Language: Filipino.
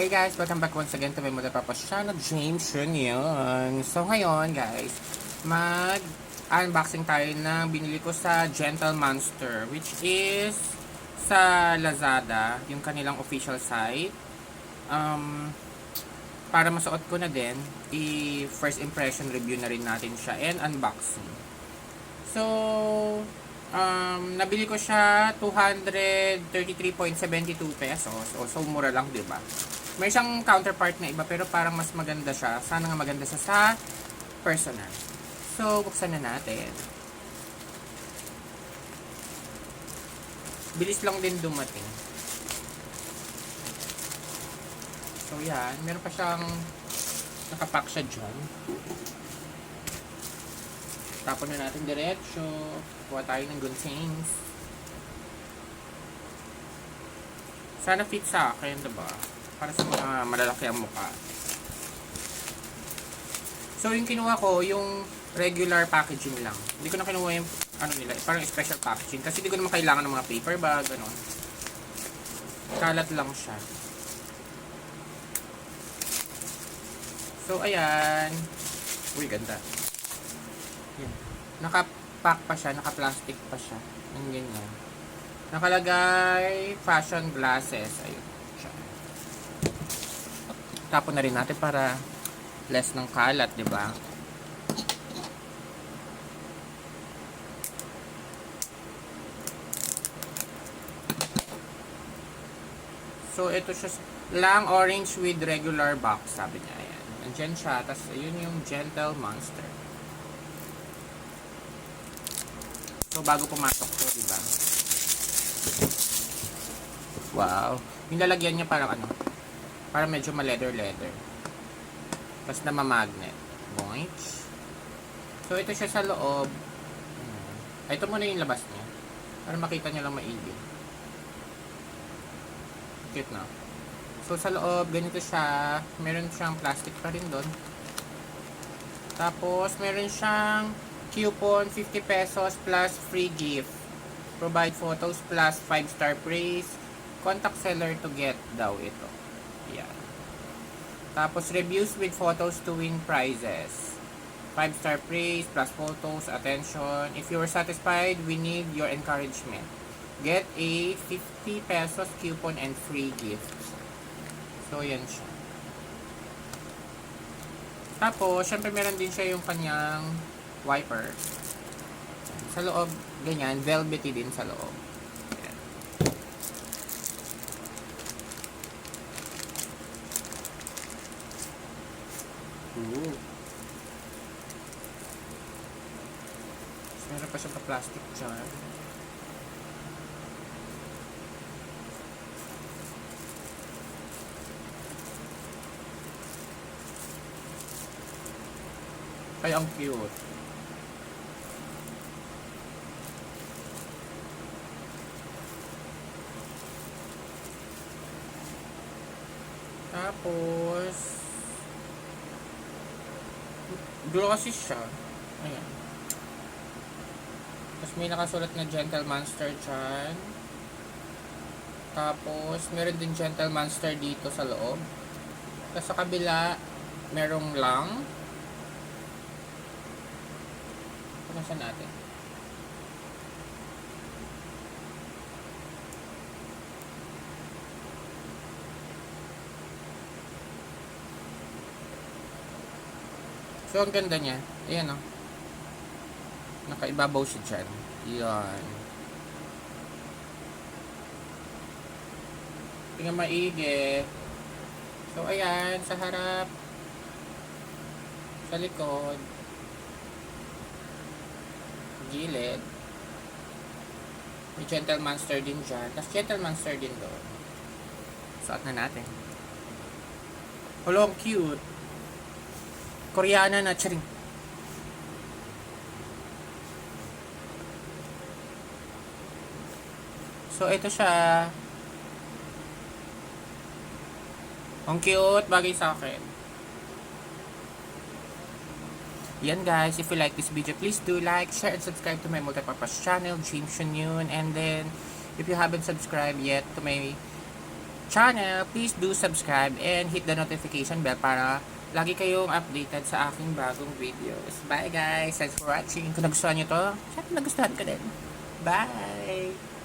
Hey guys, welcome back once again to my Mother Papa's channel, James yun yun. So ngayon guys, mag-unboxing tayo ng binili ko sa Gentle Monster, which is sa Lazada, yung kanilang official site. Para masuot ko na din, i-first impression review na rin natin siya and unboxing. So, nabili ko siya 233.72 pesos. So mura lang, 'di ba? May siyang counterpart na iba pero parang mas maganda siya. Sana nga maganda siya sa personal. So, buksan na natin. Bilis lang din dumating. So, yan. Meron pa siyang nakapack siya dyan. Tapon na natin diretso. Kuha tayo ng gunsings. Sana fit sa akin, diba? Para sa mga malalaki ang mukha. So, yung kinuha ko, yung regular packaging lang. Hindi ko na kinuha yung, ano nila, parang special packaging. Kasi hindi ko naman kailangan ng mga paper bag, ano. Kalat lang siya. So, ayan. Uy, ganda. Yan. Naka-pack pa siya, naka-plastic pa siya. Ang ganyan. Nakalagay fashion glasses. Ayun. Siya. Tapon na rin natin para less ng kalat, di ba? So, ito siya lang orange with regular box, sabi niya. Ayan. Nandiyan siya. Tapos, ayun yung Gentle Monster. So, bago pumasok to, di ba? Wow. Yung lalagyan niya parang ano, parang medyo ma-leather. Tapos na ma-magnet. Boink. So, ito siya sa loob. Ito muna yung labas niya. Para makita niyo lang maigi. Cute na. So, sa loob, ganito siya. Meron siyang plastic pa rin doon. Tapos, meron siyang coupon, 50 pesos plus free gift. Provide photos plus 5-star praise. Contact seller to get daw ito. Yan. Tapos, reviews with photos to win prizes. 5-star praise plus photos, attention. If you are satisfied, we need your encouragement. Get a 50 pesos coupon and free gifts. So, yan siya. Tapos, syempre meron din siya yung kanyang wiper. Sa loob, ganyan, velvety din sa loob. Ayan. Ooh. Meron pa siya pa-plastic dyan. Ay, ang cute. Tapos, glossy siya. Ayan. Tapos may nakasulat na Gentle Monster dyan. Tapos, meron din Gentle Monster dito sa loob. Tapos sa kabila, merong lang. Punasan natin. So, ang ganda niya. Ayan o. Nakaibabaw siya dyan. Ayan. Tingnan maigi. So, ayan. Sa harap. Sa likod. Gilid. May Gentle Monster din dyan. Tapos Gentle Monster din doon. Suot na natin. Hello, cute. Koreana na, charing. So, ito siya. Ang cute, bagay sa akin. Yan guys, if you like this video, please do like, share, and subscribe to my multipurpose channel, James Yun. And then, if you haven't subscribed yet to my channel, please do subscribe and hit the notification bell para lagi kayong updated sa aking bagong videos. Bye guys! Thanks for watching. Kung nagustuhan nyo to, syempre nagustuhan ko din. Bye!